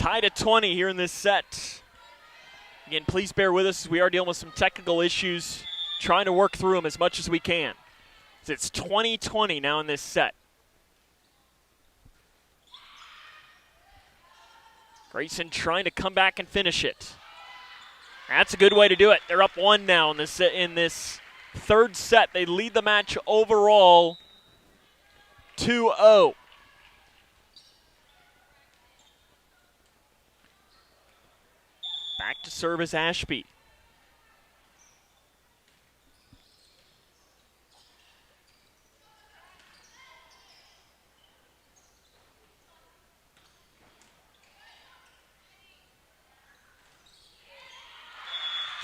Tied at 20 here in this set. Again, please bear with us as we are dealing with some technical issues, trying to work through them as much as we can. It's 20-20 now in this set. Grayson trying to come back and finish it. That's a good way to do it. They're up 1 now in this third set. They lead the match overall 2-0. Back to serve is Ashby.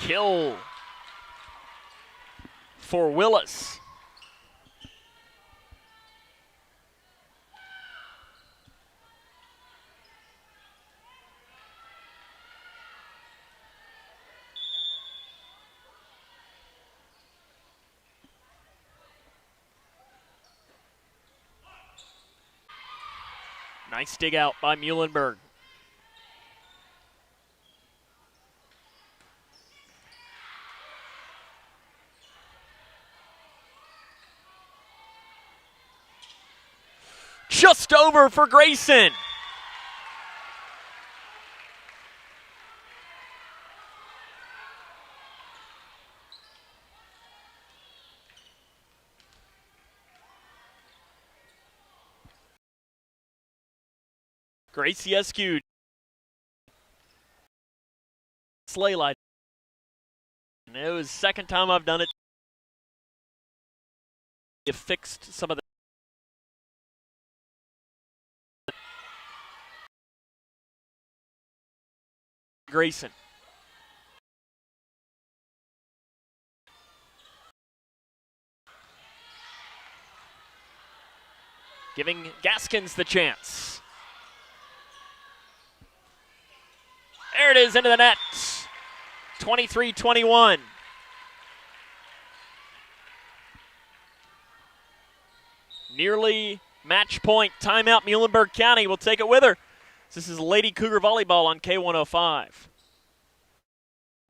Kill for Willis. Nice dig out by Muhlenberg. Just over for Grayson. Gracie Eskew. Sleigh light. It was the second time I've done it. You fixed some of the Grayson. Giving Gaskins the chance. There it is into the net. 23-21. Nearly match point. Timeout. Muhlenberg County will take it with her. This is Lady Cougar Volleyball on K105.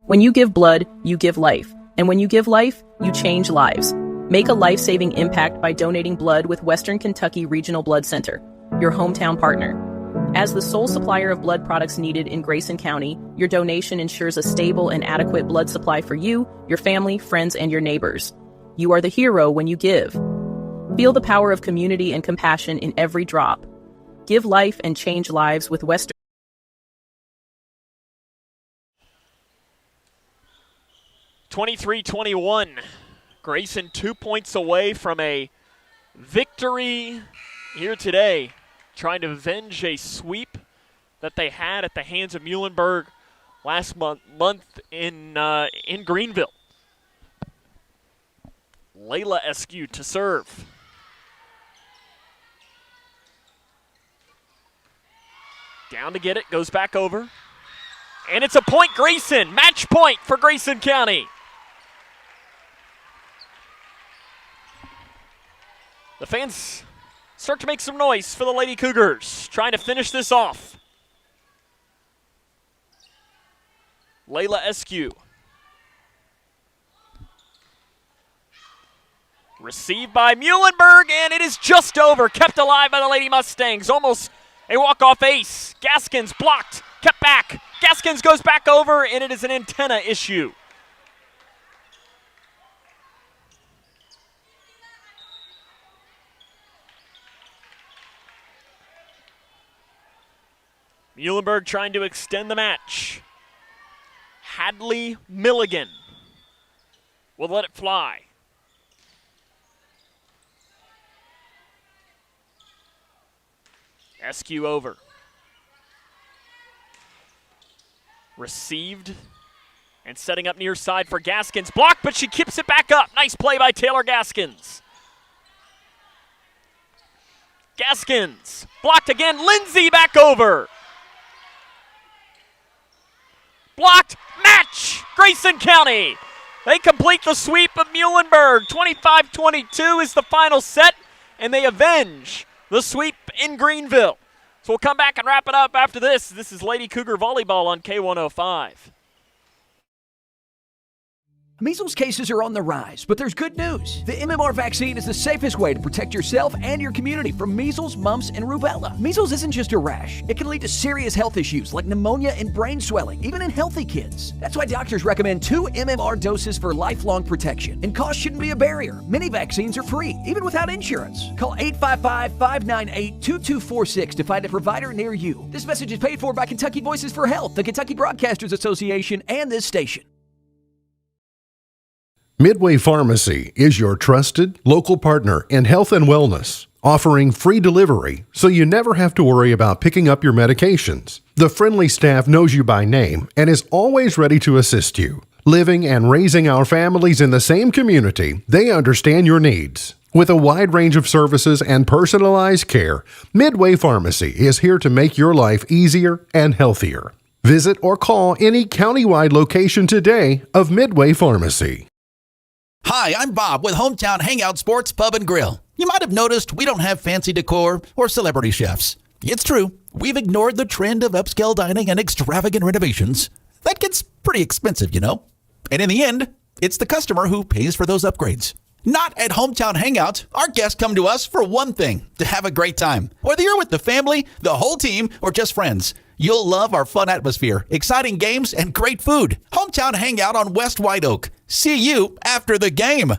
When you give blood, you give life. And when you give life, you change lives. Make a life-saving impact by donating blood with Western Kentucky Regional Blood Center, your hometown partner. As the sole supplier of blood products needed in Grayson County, your donation ensures a stable and adequate blood supply for you, your family, friends, and your neighbors. You are the hero when you give. Feel the power of community and compassion in every drop. Give life and change lives with Western. 23-21. Grayson 2 points away from a victory here today, trying to avenge a sweep that they had at the hands of Muhlenberg last month in Greenville. Layla Eskew to serve. Down to get it, goes back over. And it's a point, Grayson. Match point for Grayson County. The fans start to make some noise for the Lady Cougars, trying to finish this off. Layla Eskew. Received by Muhlenberg, and it is just over. Kept alive by the Lady Mustangs. Almost a walk-off ace. Gaskins blocked, kept back. Gaskins goes back over, and it is an antenna issue. Muhlenberg trying to extend the match. Hadley Milligan will let it fly. Eskew over. Received and setting up near side for Gaskins. Blocked, but she keeps it back up. Nice play by Taylor Gaskins. Gaskins blocked again. Lindsay back over. Blocked. Match. Grayson County. They complete the sweep of Muhlenberg. 25-22 is the final set, and they avenge the sweep in Greenville. So we'll come back and wrap it up after this. This is Lady Cougar Volleyball on K105. Measles cases are on the rise, but there's good news. The MMR vaccine is the safest way to protect yourself and your community from measles, mumps, and rubella. Measles isn't just a rash. It can lead to serious health issues like pneumonia and brain swelling, even in healthy kids. That's why doctors recommend 2 MMR doses for lifelong protection. And cost shouldn't be a barrier. Many vaccines are free, even without insurance. Call 855-598-2246 to find a provider near you. This message is paid for by Kentucky Voices for Health, the Kentucky Broadcasters Association, and this station. Midway Pharmacy is your trusted local partner in health and wellness, offering free delivery so you never have to worry about picking up your medications. The friendly staff knows you by name and is always ready to assist you. Living and raising our families in the same community, they understand your needs. With a wide range of services and personalized care, Midway Pharmacy is here to make your life easier and healthier. Visit or call any countywide location today of Midway Pharmacy. Hi, I'm Bob with Hometown Hangout Sports Pub and Grill. You might have noticed we don't have fancy decor or celebrity chefs. It's true, we've ignored the trend of upscale dining and extravagant renovations. That gets pretty expensive, you know. And in the end, it's the customer who pays for those upgrades. Not at Hometown Hangout. Our guests come to us for one thing, to have a great time. Whether you're with the family, the whole team, or just friends, you'll love our fun atmosphere, exciting games, and great food. Hometown Hangout on West White Oak. See you after the game.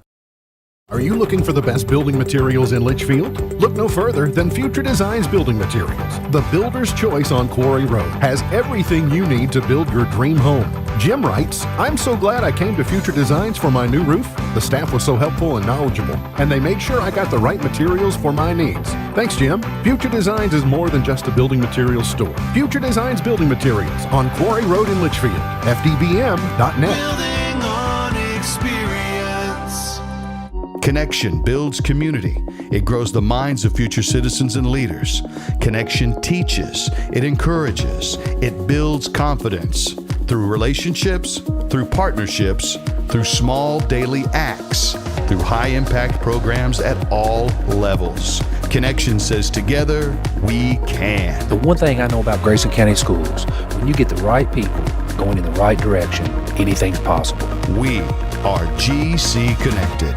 Are you looking for the best building materials in Litchfield? Look no further than Future Designs Building Materials. The builder's choice on Quarry Road has everything you need to build your dream home. Jim writes, I'm so glad I came to Future Designs for my new roof. The staff was so helpful and knowledgeable, and they made sure I got the right materials for my needs. Thanks, Jim. Future Designs is more than just a building materials store. Future Designs Building Materials on Quarry Road in Litchfield. FDBM.net. Building on experience. Connection builds community. It grows the minds of future citizens and leaders. Connection teaches. It encourages. It builds confidence through relationships, through partnerships, through small daily acts, through high-impact programs at all levels. Connection says together, we can. The one thing I know about Grayson County Schools, when you get the right people going in the right direction, anything's possible. We are GC Connected.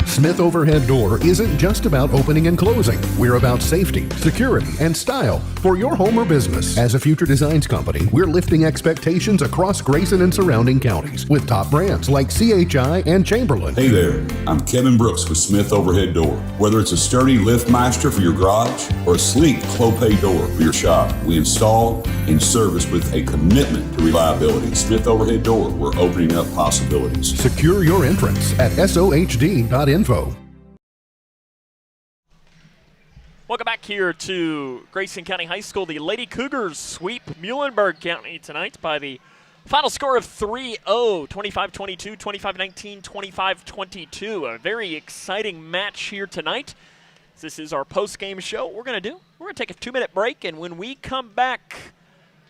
Smith Overhead Door isn't just about opening and closing. We're about safety, security, and style for your home or business. As a Future Designs company, we're lifting expectations across Grayson and surrounding counties with top brands like CHI and Chamberlain. Hey there, I'm Kevin Brooks with Smith Overhead Door. Whether it's a sturdy LiftMaster for your garage or a sleek Clopay door for your shop, we install and service with a commitment to reliability. Smith Overhead Door, we're opening up possibilities. Secure your entrance at SOHD.info. Welcome back here to Grayson County High School. The Lady Cougars sweep Muhlenberg County tonight by the final score of 3-0, 25-22, 25-19, 25-22. A very exciting match here tonight. This is our post-game show. What we're going to do, we're going to take a 2-minute break, and when we come back,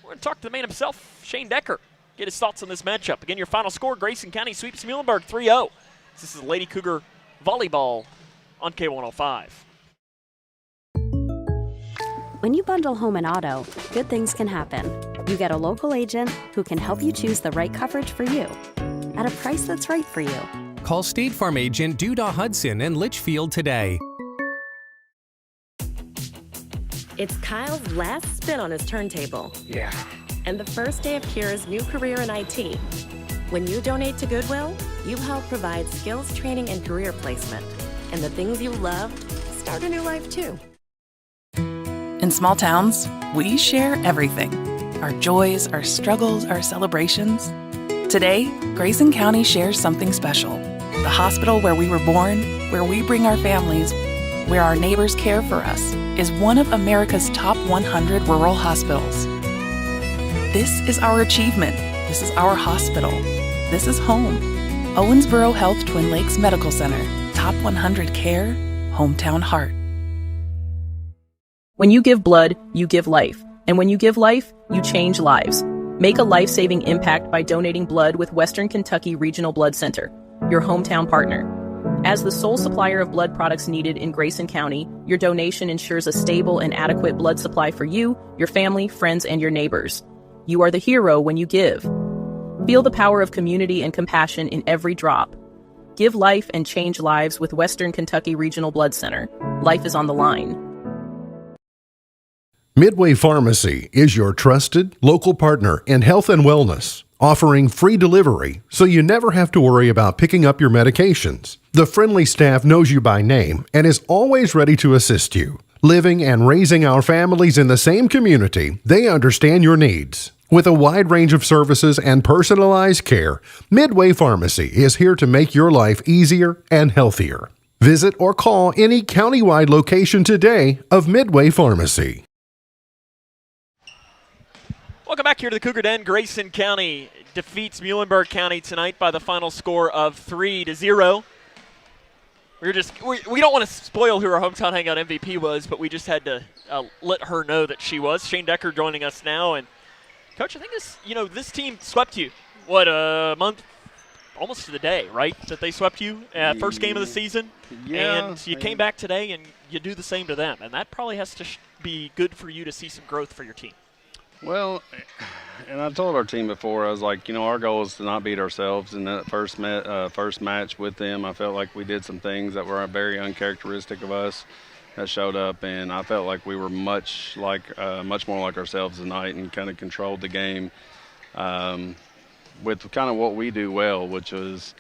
we're going to talk to the man himself, Shane Decker, get his thoughts on this matchup. Again, your final score, Grayson County sweeps Muhlenberg 3-0. This is Lady Cougar Volleyball on K105. When you bundle home and auto, good things can happen. You get a local agent who can help you choose the right coverage for you at a price that's right for you. Call State Farm agent Duda Hudson in Litchfield today. It's Kyle's last spin on his turntable. Yeah. And the first day of Kira's new career in IT. When you donate to Goodwill, you help provide skills training and career placement. And the things you loved start a new life too. In small towns, we share everything. Our joys, our struggles, our celebrations. Today, Grayson County shares something special. The hospital where we were born, where we bring our families, where our neighbors care for us, is one of America's top 100 rural hospitals. This is our achievement. This is our hospital. This is home. Owensboro Health Twin Lakes Medical Center. Top 100 care, hometown heart. When you give blood, you give life. And when you give life, you change lives. Make a life-saving impact by donating blood with Western Kentucky Regional Blood Center, your hometown partner. As the sole supplier of blood products needed in Grayson County, your donation ensures a stable and adequate blood supply for you, your family, friends, and your neighbors. You are the hero when you give. Feel the power of community and compassion in every drop. Give life and change lives with Western Kentucky Regional Blood Center. Life is on the line. Midway Pharmacy is your trusted local partner in health and wellness, offering free delivery so you never have to worry about picking up your medications. The friendly staff knows you by name and is always ready to assist you. Living and raising our families in the same community, they understand your needs. With a wide range of services and personalized care, Midway Pharmacy is here to make your life easier and healthier. Visit or call any countywide location today of Midway Pharmacy. Welcome back here to the Cougar Den. Grayson County defeats Muhlenberg County tonight by the final score of 3-0. We don't want to spoil who our hometown hangout MVP was, but we just had to let her know that she was. Shane Decker joining us now, and Coach, I think this team swept you. What, a month, almost to the day, right? That they swept you first game of the season, and you came back today and you do the same to them, and that probably has to be good for you to see some growth for your team. Well, and I told our team before, I was like, our goal is to not beat ourselves. In that first match with them, I felt like we did some things that were very uncharacteristic of us that showed up, and I felt like we were much more like ourselves tonight and kind of controlled the game with kind of what we do well, which was,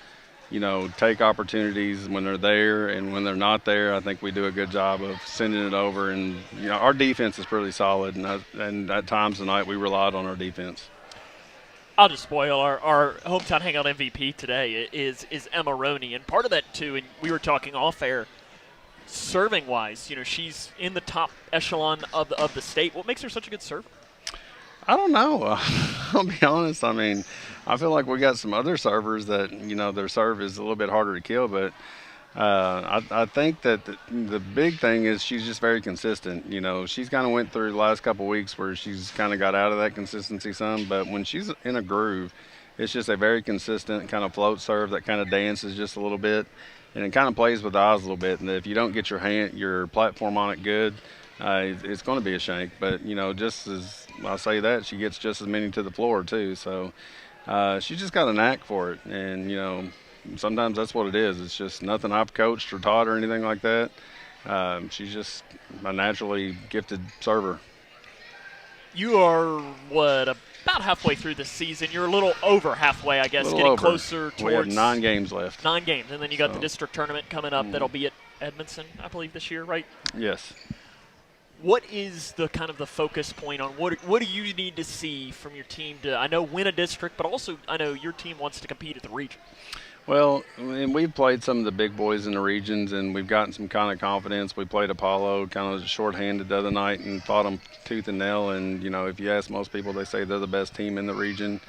take opportunities when they're there, and when they're not there, I think we do a good job of sending it over. And our defense is pretty solid, and at times tonight we relied on our defense. I'll just spoil our hometown hangout MVP today is Emma Roney, and part of that too. And we were talking off air, serving wise, she's in the top echelon of the state. What makes her such a good server? I don't know. I'll be honest. I mean, I feel like we got some other servers that, their serve is a little bit harder to kill, but I think that the big thing is she's just very consistent. She's kind of went through the last couple of weeks where she's kind of got out of that consistency some, but when she's in a groove, it's just a very consistent kind of float serve that kind of dances just a little bit, and it kind of plays with the eyes a little bit. And if you don't get your platform on it good, it's going to be a shank. But, just as I say that, she gets just as many to the floor too. So she's just got a knack for it. And, sometimes that's what it is. It's just nothing I've coached or taught or anything like that. She's just a naturally gifted server. You are, about halfway through the season. You're a little over halfway, I guess, getting closer towards. We have 9 games left. 9 games, and then you got the district tournament coming up. That'll be at Edmondson, I believe, this year, right? Yes. What is the kind of the focus point on what do you need to see from your team to, I know, win a district, but also I know your team wants to compete at the region? Well, and we've played some of the big boys in the regions, and we've gotten some kind of confidence. We played Apollo kind of shorthanded the other night and fought them tooth and nail. And, if you ask most people, they say they're the best team in the region.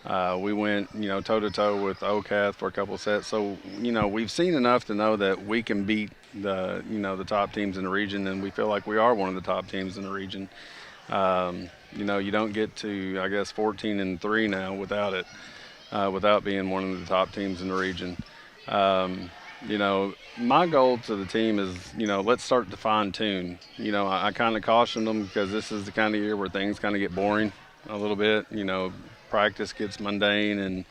We went, toe-to-toe with OCATH for a couple sets. So, we've seen enough to know that we can beat the top teams in the region, and we feel like we are one of the top teams in the region. You don't get to, I guess, 14-3 now without it. Without being one of the top teams in the region. My goal to the team is, let's start to fine-tune. I kind of caution them because this is the kind of year where things kind of get boring a little bit. Practice gets mundane and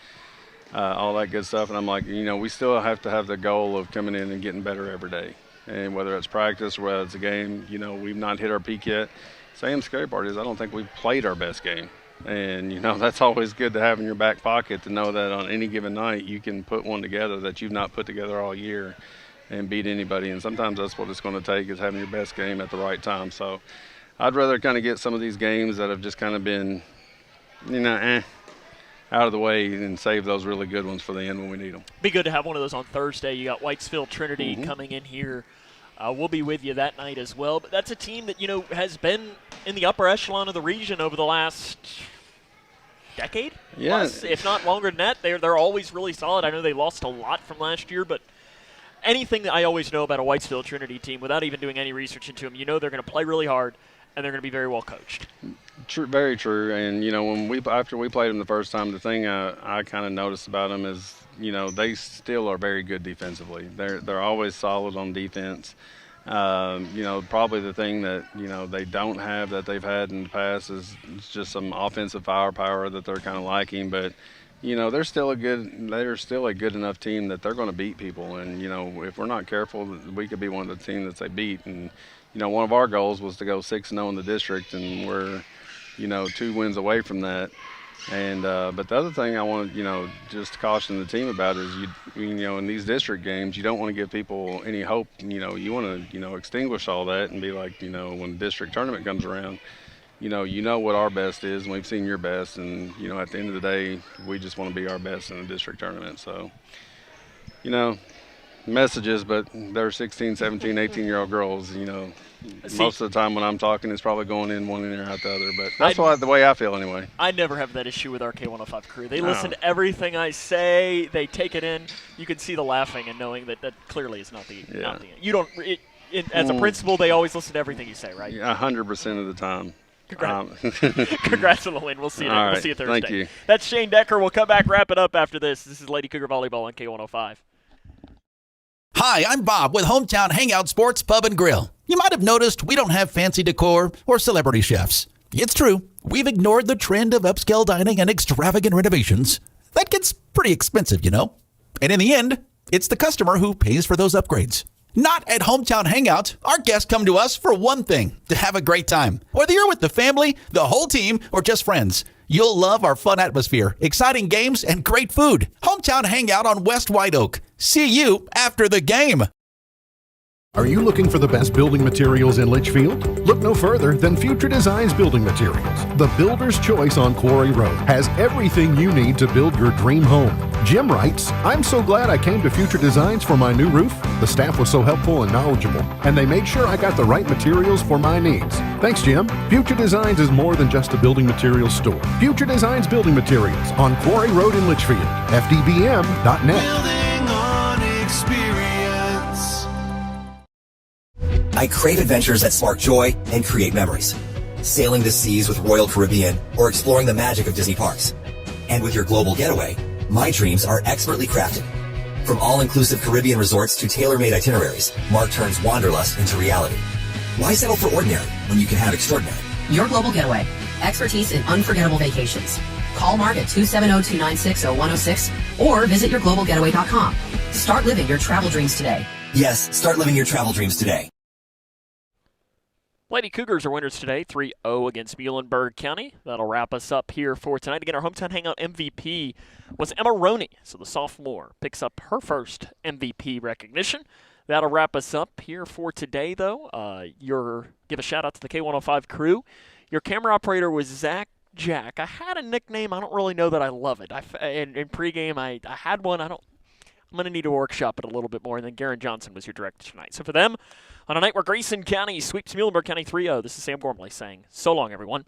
all that good stuff. And I'm like, we still have to have the goal of coming in and getting better every day. And whether it's practice or whether it's a game, we've not hit our peak yet. Same scary part is I don't think we've played our best game. And, that's always good to have in your back pocket to know that on any given night you can put one together that you've not put together all year and beat anybody. And sometimes that's what it's going to take, is having your best game at the right time. So I'd rather kind of get some of these games that have just kind of been, out of the way and save those really good ones for the end when we need them. Be good to have one of those on Thursday. You got Whitesville Trinity coming in here. We'll be with you that night as well. But that's a team that, has been in the upper echelon of the region over the last decade, plus, if not longer than that. They're always really solid. I know they lost a lot from last year, but anything that I always know about a Whitesville Trinity team, without even doing any research into them, they're going to play really hard and they're going to be very well coached. Very true. And after we played them the first time, the thing I kind of noticed about them is they still are very good defensively. They're always solid on defense. Probably the thing that they don't have that they've had in the past is just some offensive firepower that they're kind of lacking. But they're still a good enough team that they're going to beat people. And if we're not careful, we could be one of the teams that they beat. And one of our goals was to go 6-0 in the district, and we're 2 wins away from that. And but the other thing I want to just caution the team about is in these district games you don't want to give people any hope. You want to extinguish all that and be like when the district tournament comes around, what our best is, and we've seen your best, and at the end of the day we just want to be our best in the district tournament. So messages, but they're 16, 17, 18-year-old girls. Most of the time when I'm talking, it's probably going in one ear out the other. But that's the way I feel anyway. I never have that issue with our K105 crew. They listen to everything I say. They take it in. You can see the laughing and knowing that clearly is not the end. You don't. As a principal, they always listen to everything you say, right? Yeah, 100% of the time. Congrats on the win. We'll see you. We'll see you Thursday. Thank you. That's Shane Decker. We'll come back, wrap it up after this. This is Lady Cougar Volleyball on K105. Hi, I'm Bob with Hometown Hangout Sports Pub and Grill. You might have noticed we don't have fancy decor or celebrity chefs. It's true. We've ignored the trend of upscale dining and extravagant renovations. That gets pretty expensive, And in the end, it's the customer who pays for those upgrades. Not at Hometown Hangout. Our guests come to us for one thing, to have a great time. Whether you're with the family, the whole team, or just friends, you'll love our fun atmosphere, exciting games, and great food. Hometown Hangout on West White Oak. See you after the game. Are you looking for the best building materials in Litchfield? Look no further than Future Designs Building Materials. The builder's choice on Quarry Road has everything you need to build your dream home. Jim writes, I'm so glad I came to Future Designs for my new roof. The staff was so helpful and knowledgeable, and they made sure I got the right materials for my needs. Thanks, Jim. Future Designs is more than just a building materials store. Future Designs Building Materials on Quarry Road in Litchfield. FDBM.net. Building on experience. I crave adventures that spark joy and create memories. Sailing the seas with Royal Caribbean or exploring the magic of Disney parks. And with your global getaway, my dreams are expertly crafted. From all-inclusive Caribbean resorts to tailor-made itineraries, Mark turns wanderlust into reality. Why settle for ordinary when you can have extraordinary? Your global getaway. Expertise in unforgettable vacations. Call Mark at 270-296-0106 or visit yourglobalgetaway.com. Start living your travel dreams today. Yes, start living your travel dreams today. Lady Cougars are winners today, 3-0 against Muhlenberg County. That'll wrap us up here for tonight. Again, our Hometown Hangout MVP was Emma Roney, so the sophomore picks up her first MVP recognition. That'll wrap us up here for today, though. Give a shout-out to the K105 crew. Your camera operator was Zach Jack. I had a nickname. I don't really know that I love it. In pregame, I had one. I'm going to need to workshop it a little bit more. And then Garen Johnson was your director tonight. So for them, on a night where Grayson County sweeps Muhlenberg County 3-0, this is Sam Gormley saying so long, everyone.